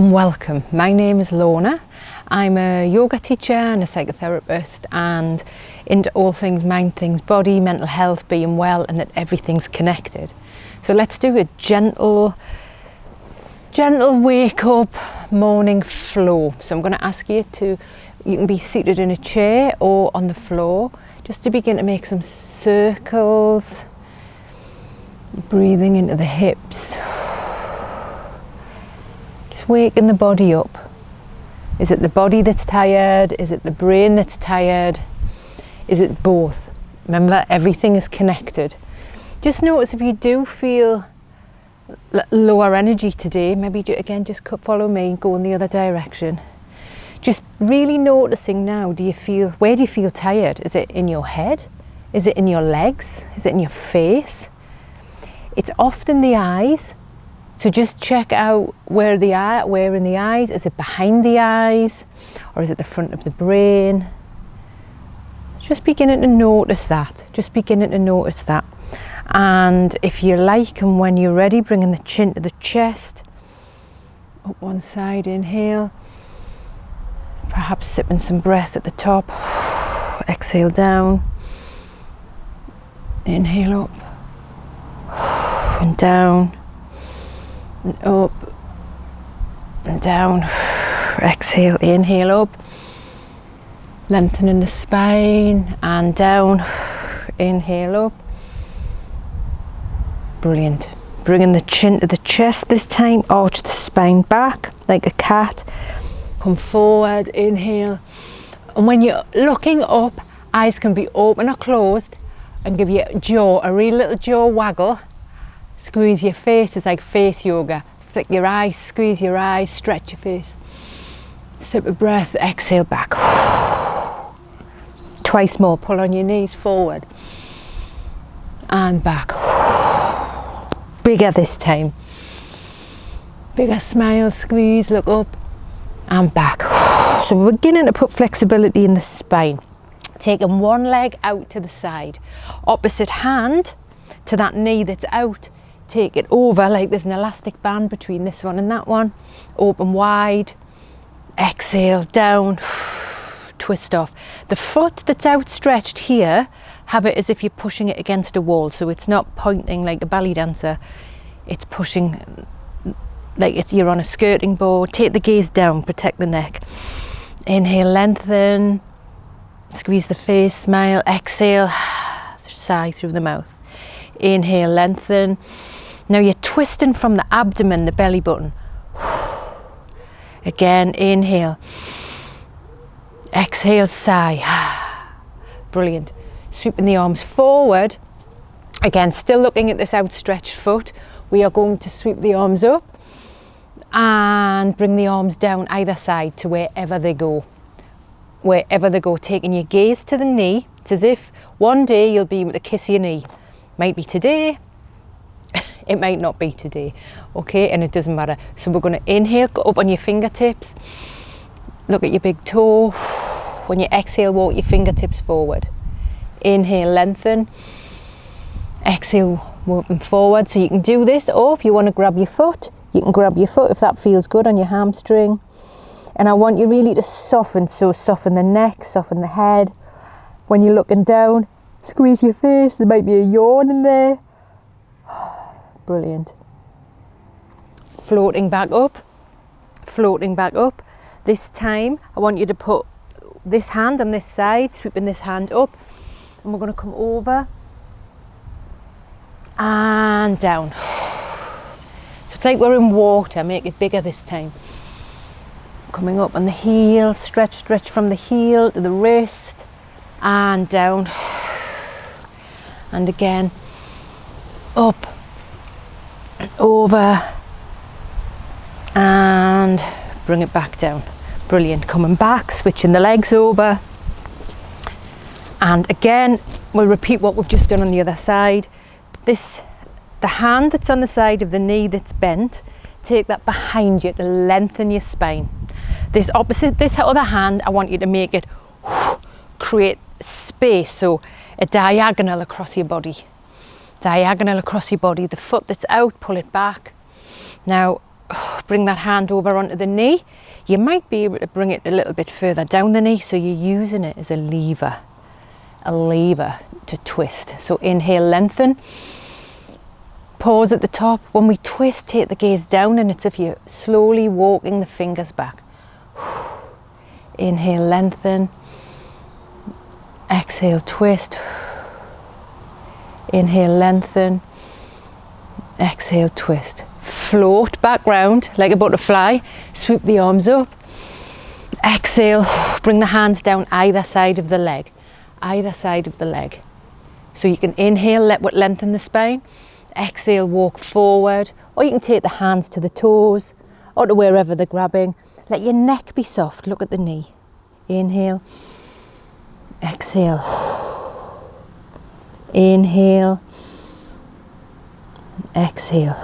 and welcome. My name is Lorna. I'm a yoga teacher and a psychotherapist and into all things mind, things body, mental health, being well, and that everything's connected. So let's do a gentle wake up morning flow. So I'm going to ask you can be seated in a chair or on the floor, just to begin to make some circles, breathing into the hips. Waking the body up. Is it the body that's tired? Is it the brain that's tired? Is it both? Remember, everything is connected. Just notice if you do feel lower energy today, maybe again just follow me and go in the other direction. Just really noticing now, where do you feel tired? Is it in your head? Is it in your legs? Is it in your face? It's often the eyes. So just check out where in the eyes. Is it behind the eyes? Or is it the front of the brain? Just beginning to notice that. And if you like, and when you're ready, bringing the chin to the chest. Up one side, inhale. Perhaps sipping some breath at the top. Exhale down. Inhale up. And down. And up and down. Exhale, inhale up, lengthening the spine and down. Inhale up. Brilliant. Bringing the chin to the chest this time. Arch the spine back like a cat. Come forward, inhale. And when you're looking up, eyes can be open or closed, and give your jaw a real little jaw waggle. Squeeze your face, it's like face yoga. Flick your eyes, squeeze your eyes, stretch your face. Sip a breath, exhale back. Twice more, pull on your knees forward. And back. Bigger this time. Bigger smile, squeeze, look up. And back. So we're beginning to put flexibility in the spine. Taking one leg out to the side. Opposite hand to that knee that's out. Take it over like there's an elastic band between this one and that one. Open wide. Exhale, down. Twist off. The foot that's outstretched here, have it as if you're pushing it against a wall. So it's not pointing like a ballet dancer. It's pushing like you're on a skirting board. Take the gaze down, protect the neck. Inhale, lengthen. Squeeze the face, smile. Exhale, sigh through the mouth. Inhale, lengthen. Now you're twisting from the abdomen, the belly button. Again, inhale. Exhale, sigh. Brilliant. Sweeping the arms forward. Again, still looking at this outstretched foot. We are going to sweep the arms up and bring the arms down either side to wherever they go. Taking your gaze to the knee. It's as if one day you'll be able to kiss your knee. Might be today, it might not be today, okay, and it doesn't matter. So we're going to inhale, go up on your fingertips, look at your big toe. When you exhale, walk your fingertips forward. Inhale, lengthen. Exhale, walking forward. So you can do this, or if you want to grab your foot, you can grab your foot if that feels good on your hamstring. And I want you really to soften, so soften the neck, soften the head. When you're looking down, squeeze your face, there might be a yawn in there. Brilliant. Floating back up. This time, I want you to put this hand on this side, sweeping this hand up. And we're going to come over and down. So it's like we're in water, make it bigger this time. Coming up on the heel, stretch from the heel to the wrist and down. And again, up and over and bring it back down. Brilliant. Coming back, switching the legs over. And again, we'll repeat what we've just done on the other side. The hand that's on the side of the knee that's bent, take that behind you to lengthen your spine. This other hand, I want you to make it create space, so a diagonal across your body. The foot that's out, pull it back. Now bring that hand over onto the knee. You might be able to bring it a little bit further down the knee, so you're using it as a lever to twist. So inhale, lengthen. Pause at the top. When we twist, take the gaze down, and it's if you're slowly walking the fingers back. Inhale, lengthen. Exhale, twist. Inhale, lengthen. Exhale, twist. Float back round like a butterfly. Sweep the arms up. Exhale, bring the hands down either side of the leg. Either side of the leg. So you can inhale, lengthen the spine. Exhale, walk forward, or you can take the hands to the toes or to wherever they're grabbing. Let your neck be soft. Look at the knee. Inhale, exhale, inhale, exhale.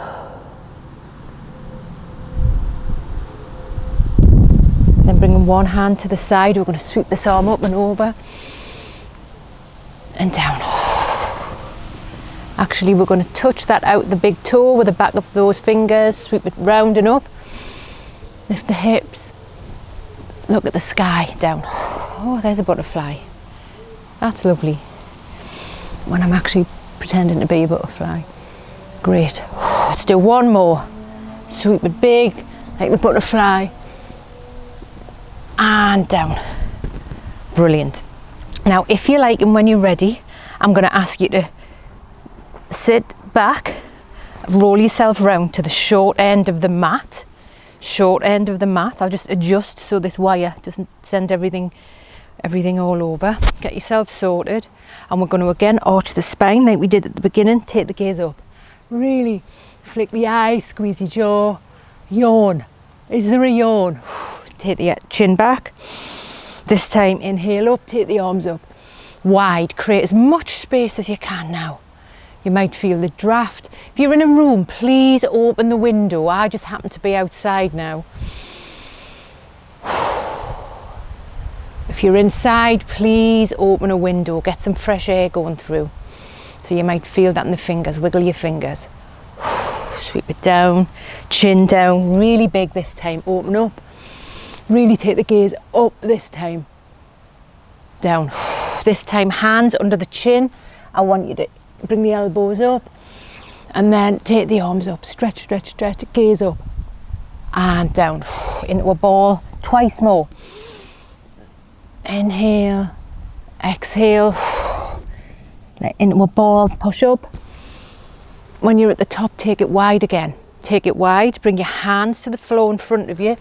Then bringing one hand to the side, we're going to sweep this arm up and over and down. Actually, we're going to touch that out the big toe with the back of those fingers, sweep it round and up, lift the hips, look at the sky, down. Oh, there's a butterfly. That's lovely. When I'm actually pretending to be a butterfly. Great. Let's do one more. Sweep it big, like the butterfly, and down. Brilliant. Now, if you like and when you're ready, I'm going to ask you to sit back, roll yourself round to the short end of the mat. Short end of the mat. I'll just adjust so this wire doesn't send everything all over. Get yourself sorted, and we're going to again arch the spine like we did at the beginning. Take the gaze up. Really flick the eyes, squeeze your jaw, yawn. Is there a yawn? Take the chin back. This time inhale up, take the arms up wide. Create as much space as you can now. You might feel the draft. If you're in a room, please open the window. I just happen to be outside now. If you're inside, please open a window. Get some fresh air going through. So you might feel that in the fingers. Wiggle your fingers. Sweep it down, chin down, really big this time. Open up. Really take the gaze up this time. Down. This time, hands under the chin. I want you to bring the elbows up and then take the arms up, stretch, stretch, stretch, gaze up and down into a ball. Twice more. Inhale, exhale, into a ball, push up. When you're at the top, take it wide again. Take it wide, bring your hands to the floor in front of you,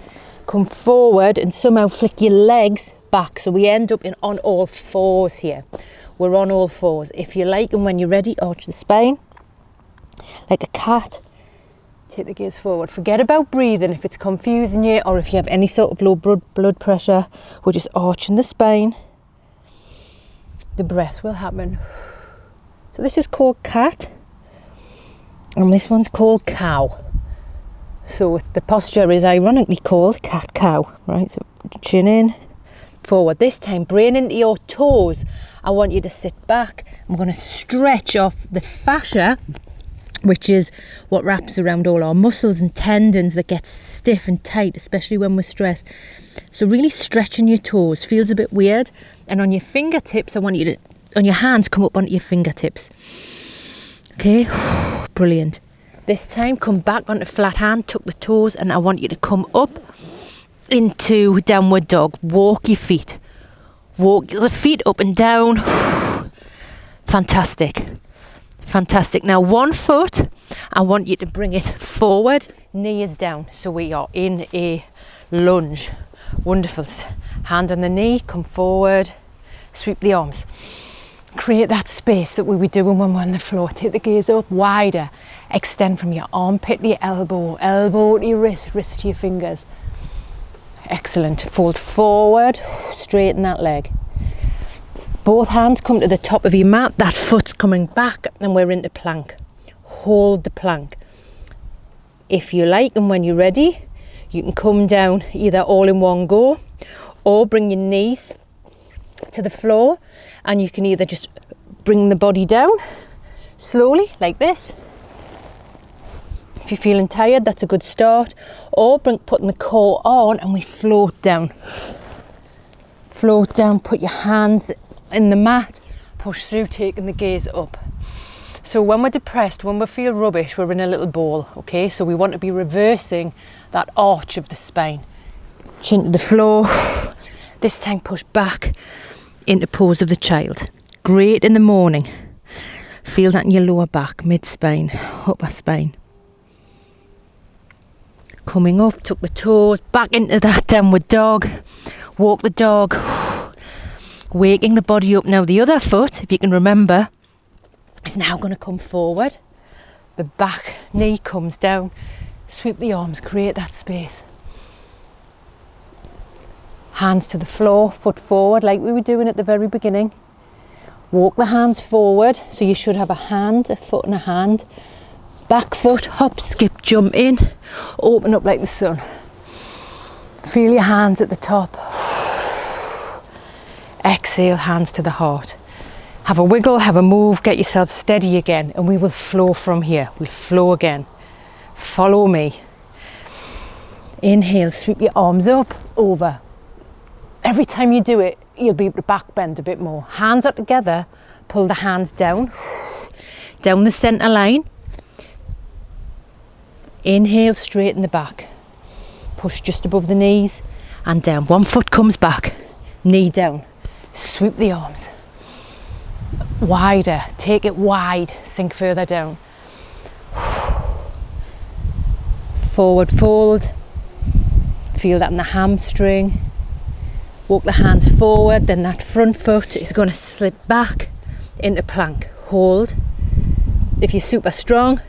come forward and somehow flick your legs back, so we end up on all fours here. We're on all fours. If you like, and when you're ready, arch the spine like a cat. Take the gaze forward. Forget about breathing if it's confusing you, or if you have any sort of low blood pressure. We're just arching the spine. The breath will happen. So this is called cat, and this one's called cow. So the posture is ironically called cat-cow, right? So chin in, forward. This time, brain into your toes. I want you to sit back. I'm going to stretch off the fascia, which is what wraps around all our muscles and tendons that get stiff and tight, especially when we're stressed. So really stretching your toes. Feels a bit weird. And on your fingertips, I want you to, on your hands, come up onto your fingertips. Okay, brilliant. This time, come back onto flat hand, tuck the toes, and I want you to come up into downward dog. Walk your feet. Walk the feet up and down. Fantastic. Fantastic. Now one foot, I want you to bring it forward, knee is down. So we are in a lunge. Wonderful. Hand on the knee, come forward, sweep the arms. Create that space that we were doing when we're on the floor. Take the gaze up, wider. Extend from your armpit to your elbow, elbow to your wrist, wrist to your fingers. Excellent. Fold forward, straighten that leg. Both hands come to the top of your mat, that foot's coming back, and we're into plank. Hold the plank. If you like, and when you're ready, you can come down either all in one go, or bring your knees to the floor, and you can either just bring the body down slowly, like this. If you're feeling tired, that's a good start. Or putting the core on and we float down. Float down, put your hands in the mat, push through, taking the gaze up. So when we're depressed, when we feel rubbish, we're in a little ball, okay? So we want to be reversing that arch of the spine. Chin to the floor. This time push back into pose of the child. Great in the morning. Feel that in your lower back, mid-spine, upper spine. Coming up, tuck the toes, back into that downward dog. Walk the dog. Waking the body up now. The other foot, if you can remember, is now going to come forward. The back knee comes down. Sweep the arms, create that space. Hands to the floor, foot forward like we were doing at the very beginning. Walk the hands forward, so you should have a hand, a foot and a hand. Back foot, hop, skip, jump in. Open up like the sun. Feel your hands at the top. Exhale, hands to the heart. Have a wiggle, have a move, get yourself steady again, and we will flow from here. We'll flow again. Follow me. Inhale, sweep your arms up, over. Every time you do it, you'll be able to back bend a bit more. Hands are together, pull the hands down. Down the centre line. Inhale, straighten the back. Push just above the knees and down. One foot comes back, knee down. Sweep the arms. Wider, take it wide, sink further down. Forward fold. Feel that in the hamstring. Walk the hands forward, then that front foot is going to slip back into plank. Hold. If you're super strong,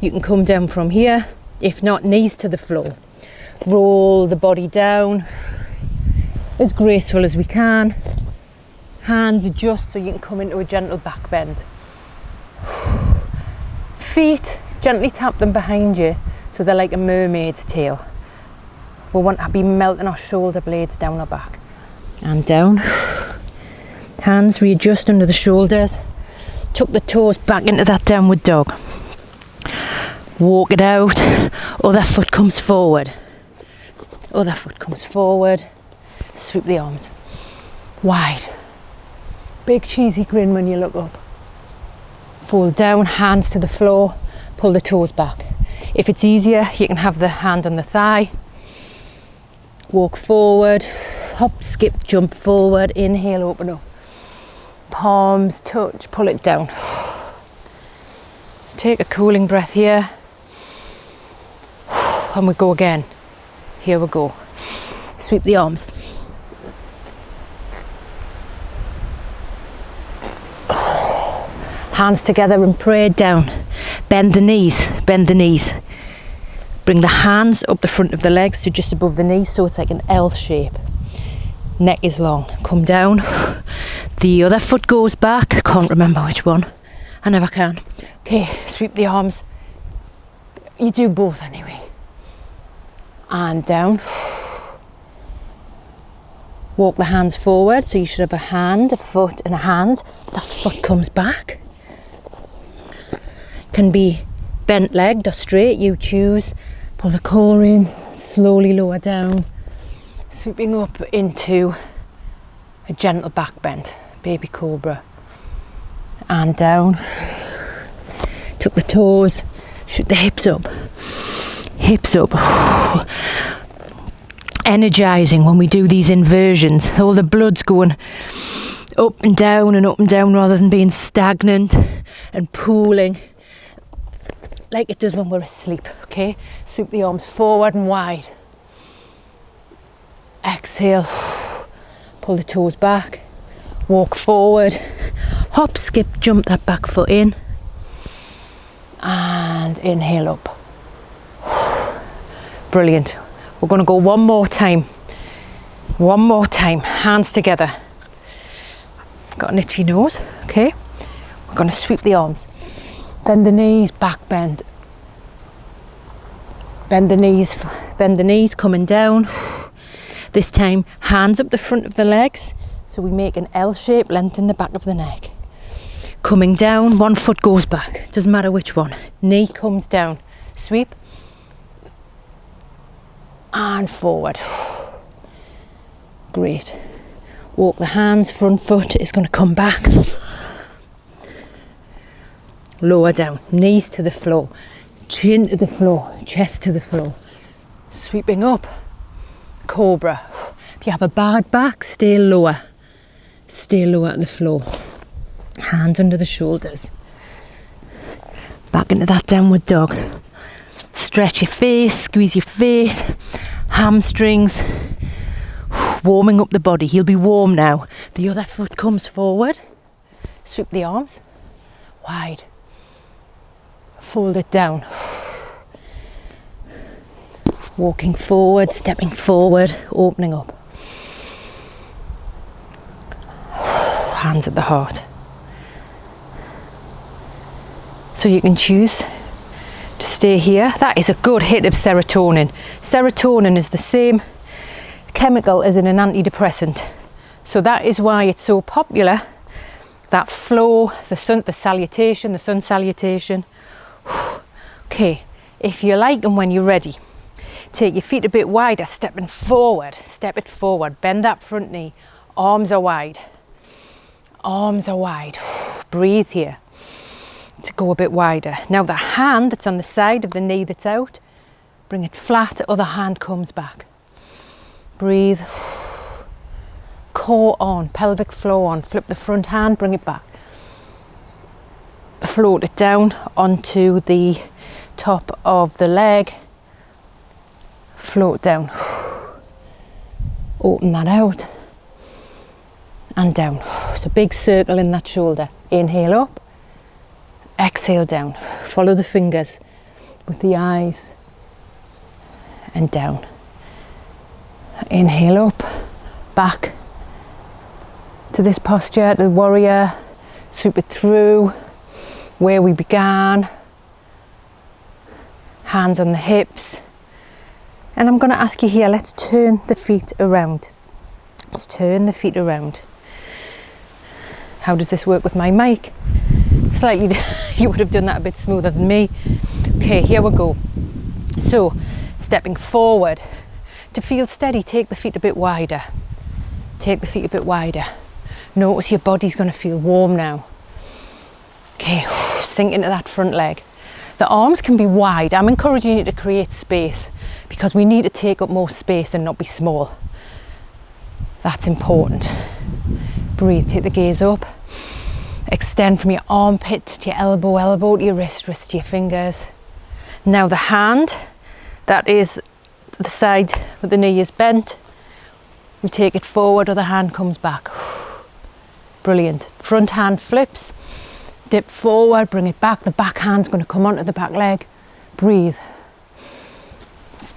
you can come down from here. If not, knees to the floor. Roll the body down as graceful as we can. Hands adjust so you can come into a gentle back bend. Feet, gently tap them behind you so they're like a mermaid's tail. We want to be melting our shoulder blades down our back. And down. Hands readjust under the shoulders. Tuck the toes back into that downward dog. Walk it out. Other foot comes forward. Other foot comes forward. Sweep the arms. Wide. Big cheesy grin when you look up. Fold down, hands to the floor. Pull the toes back. If it's easier, you can have the hand on the thigh. Walk forward. Hop, skip, jump forward. Inhale, open up. Palms touch, pull it down. Take a cooling breath here. And we go again. Here we go. Sweep the arms. Hands together and pray down. Bend the knees, bend the knees. Bring the hands up the front of the legs to just above the knees so it's like an L shape. Neck is long. Come down. The other foot goes back. I can't remember which one. I never can. Okay, sweep the arms. You do both anyway. And down. Walk the hands forward, so you should have a hand, a foot and a hand. That foot comes back. Can be bent legged or straight, you choose. Pull the core in, slowly lower down. Sweeping up into a gentle back bend, baby cobra. And down. Tuck the toes, shoot the hips up. Hips up. Energizing when we do these inversions. All the blood's going up and down rather than being stagnant and pooling like it does when we're asleep. Okay, sweep the arms forward and wide. Exhale, pull the toes back, walk forward, hop, skip, jump that back foot in, and inhale up. Brilliant. We're going to go one more time. One more time. Hands together. Got an itchy nose. Okay. We're going to sweep the arms. Bend the knees, back bend. Bend the knees, coming down. This time, hands up the front of the legs. So we make an L shape, lengthen the back of the neck. Coming down, one foot goes back, doesn't matter which one. Knee comes down, sweep, and forward. Great. Walk the hands, front foot is going to come back. Lower down, knees to the floor, chin to the floor, chest to the floor. Sweeping up, cobra. If you have a bad back, stay lower. Stay lower at the floor. Hands under the shoulders. Back into that downward dog. Stretch your face, squeeze your face, hamstrings. Warming up the body. He'll be warm now. The other foot comes forward. Sweep the arms wide. Fold it down. Walking forward, stepping forward, opening up. Hands at the heart. So you can choose to stay here. That is a good hit of serotonin. Serotonin is the same chemical as in an antidepressant. So that is why it's so popular. That flow, the sun salutation. Okay, if you like and when you're ready, take your feet a bit wider, stepping forward, step it forward, bend that front knee, arms are wide. Arms are wide. Breathe here to go a bit wider. Now the hand that's on the side of the knee that's out, bring it flat, other hand comes back. Breathe. Core on, pelvic flow on. Flip the front hand, bring it back. Float it down onto the top of the leg. Float down. Open that out. And down. It's a big circle in that shoulder. Inhale up. Exhale down. Follow the fingers with the eyes. And down. Inhale up. Back to this posture, to the warrior. Sweep it through where we began. Hands on the hips. And I'm going to ask you here, let's turn the feet around. Let's turn the feet around. How does this work with my mic? Slightly, you would have done that a bit smoother than me. Okay, here we go. So, stepping forward. To feel steady, take the feet a bit wider. Take the feet a bit wider. Notice your body's going to feel warm now. Okay, sink into that front leg. The arms can be wide. I'm encouraging you to create space because we need to take up more space and not be small. That's important. Breathe, take the gaze up. Extend from your armpit to your elbow, elbow to your wrist, wrist to your fingers. Now the hand, that is the side where the knee is bent. We take it forward, other hand comes back. Brilliant. Front hand flips. Dip forward, bring it back. The back hand's going to come onto the back leg. Breathe.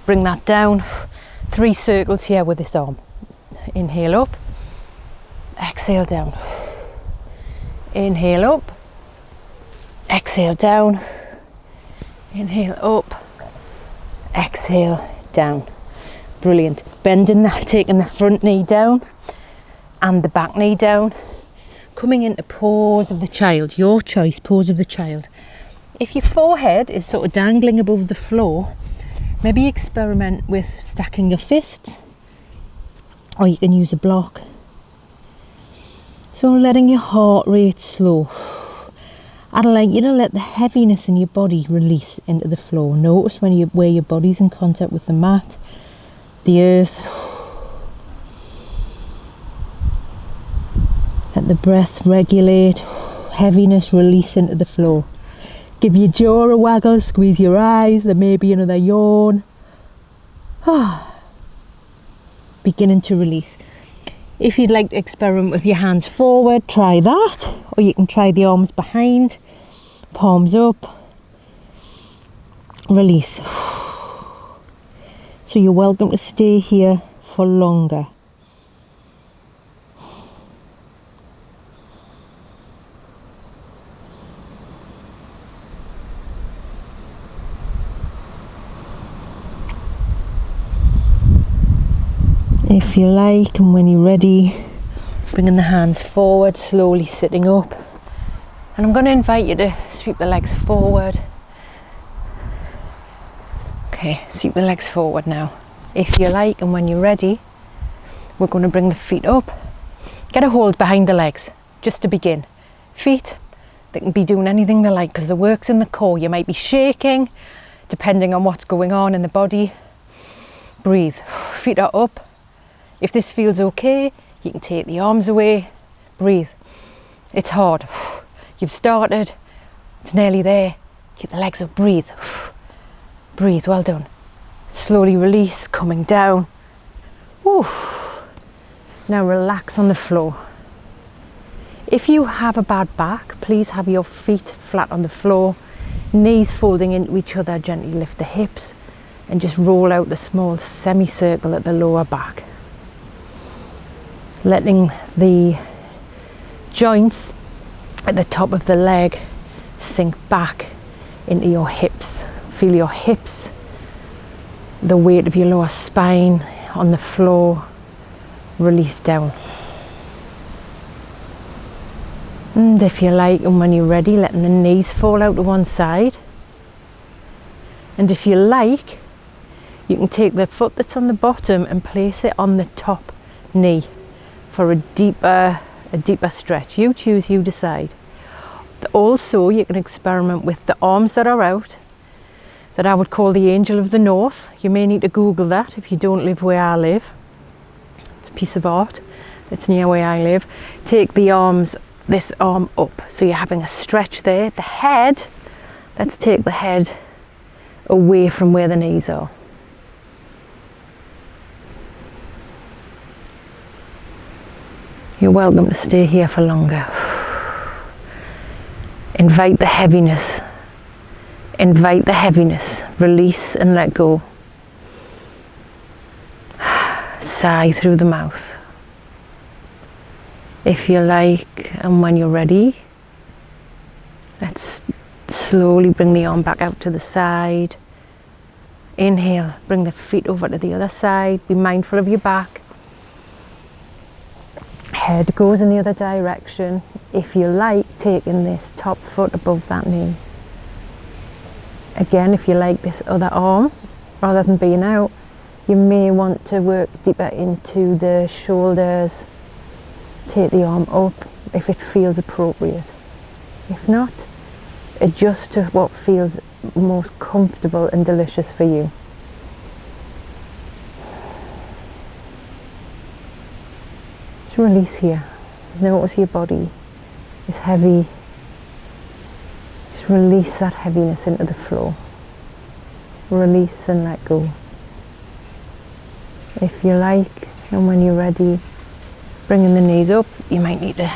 Bring that down. 3 circles here with this arm. Inhale up. Exhale down. Inhale up. Exhale down. Inhale up. Exhale down. Brilliant. Bending that, taking the front knee down and the back knee down. Coming into pose of the child, your choice, pose of the child. If your forehead is sort of dangling above the floor, maybe experiment with stacking your fists, or you can use a block. So letting your heart rate slow. I'd like you to let the heaviness in your body release into the floor. Notice where your body's in contact with the mat, the earth. Let the breath regulate, heaviness release into the floor. Give your jaw a waggle, squeeze your eyes, there may be another yawn. Beginning to release. If you'd like to experiment with your hands forward, try that. Or you can try the arms behind, palms up. Release. So you're welcome to stay here for longer. If you like, and when you're ready, bringing the hands forward, slowly sitting up And I'm going to invite you to sweep the legs forward. Okay, sweep the legs forward now. If you like, and when you're ready, we're going to bring the feet up. Get a hold behind the legs, just to begin. Feet, they can be doing anything they like because the work's in the core. You might be shaking, depending on what's going on in the body. Breathe. Feet are up. If this feels okay, you can take the arms away. Breathe. It's hard. You've started. It's nearly there. Keep the legs up. Breathe. Breathe. Well done. Slowly release, coming down. Woo. Now relax on the floor. If you have a bad back, please have your feet flat on the floor, knees folding into each other. Gently lift the hips and just roll out the small semicircle at the lower back. Letting the joints at the top of the leg sink back into your hips. Feel your hips, the weight of your lower spine on the floor, release down. And if you like, and when you're ready, letting the knees fall out to one side. And if you like, you can take the foot that's on the bottom and place it on the top knee for a deeper stretch. You choose, you decide. Also, you can experiment with the arms that are out, that I would call the angel of the north. You may need to Google that if you don't live where I live. It's a piece of art that's near where I live. Take the arms, this arm up, so you're having a stretch there. The head, let's take the head away from where the knees are. You're welcome to stay here for longer. Invite the heaviness. Invite the heaviness. Release and let go. Sigh through the mouth. If you like, and when you're ready, let's slowly bring the arm back out to the side. Inhale, bring the feet over to the other side. Be mindful of your back. Head goes in the other direction. If you like, taking this top foot above that knee. Again, if you like this other arm, rather than being out, you may want to work deeper into the shoulders. Take the arm up if it feels appropriate. If not, adjust to what feels most comfortable and delicious for you. Just release here. Notice your body is heavy. Just release that heaviness into the floor. Release and let go. If you like, and when you're ready, bringing the knees up. You might need to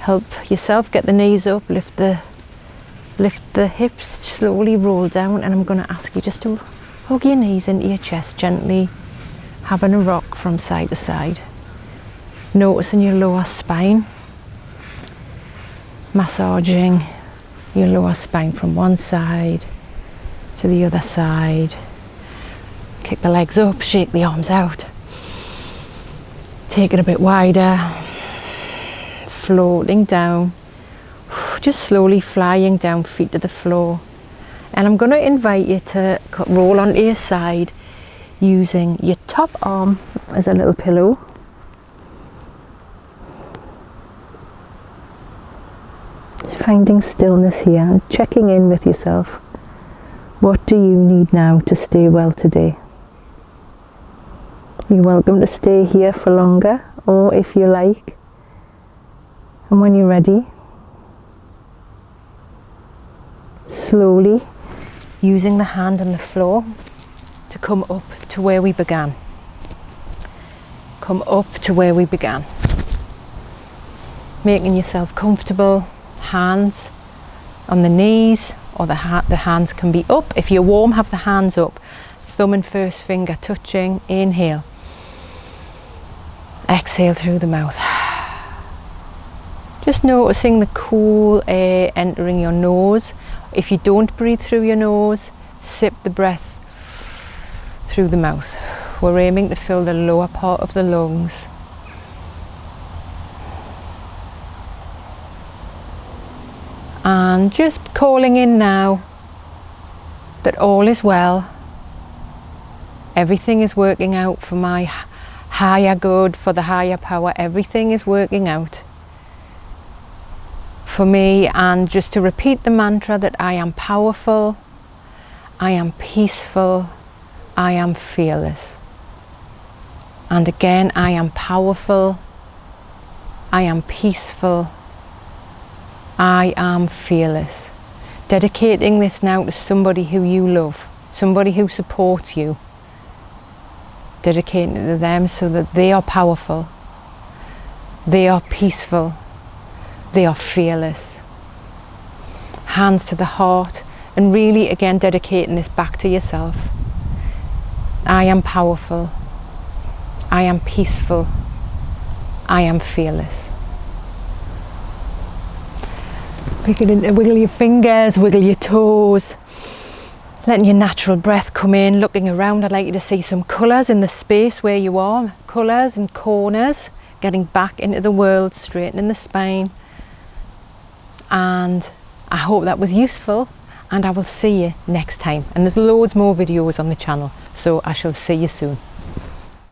help yourself get the knees up, lift the hips, slowly roll down, and I'm going to ask you just to hug your knees into your chest gently, having a rock from side to side. Noticing your lower spine, massaging your lower spine from one side to the other side. Kick the legs up, shake the arms out. Take it a bit wider, floating down, just slowly flying down, feet to the floor. And I'm going to invite you to roll onto your side using your top arm as a little pillow. Finding stillness here and checking in with yourself. What do you need now to stay well today? You're welcome to stay here for longer, or if you like, and when you're ready, slowly using the hand on the floor to come up to where we began. Come up to where we began. Making yourself comfortable, hands on the knees, or the hands can be up. If you're warm, have the hands up. Thumb and first finger touching. Inhale. Exhale through the mouth. Just noticing the cool air entering your nose. If you don't breathe through your nose, sip the breath through the mouth. We're aiming to fill the lower part of the lungs. And just calling in now that all is well. Everything is working out for my higher good, for the higher power. Everything is working out for me. And just to repeat the mantra that I am powerful, I am peaceful, I am fearless. And again, I am powerful, I am peaceful, I am fearless. Dedicating this now to somebody who you love, somebody who supports you. Dedicating it to them so that they are powerful, they are peaceful, they are fearless. Hands to the heart, and really again dedicating this back to yourself. I am powerful, I am peaceful, I am fearless. Wiggle your fingers, wiggle your toes, letting your natural breath come in, looking around. I'd like you to see some colours in the space where you are, colours and corners, getting back into the world, straightening the spine. And I hope that was useful, and I will see you next time. And there's loads more videos on the channel, so I shall see you soon.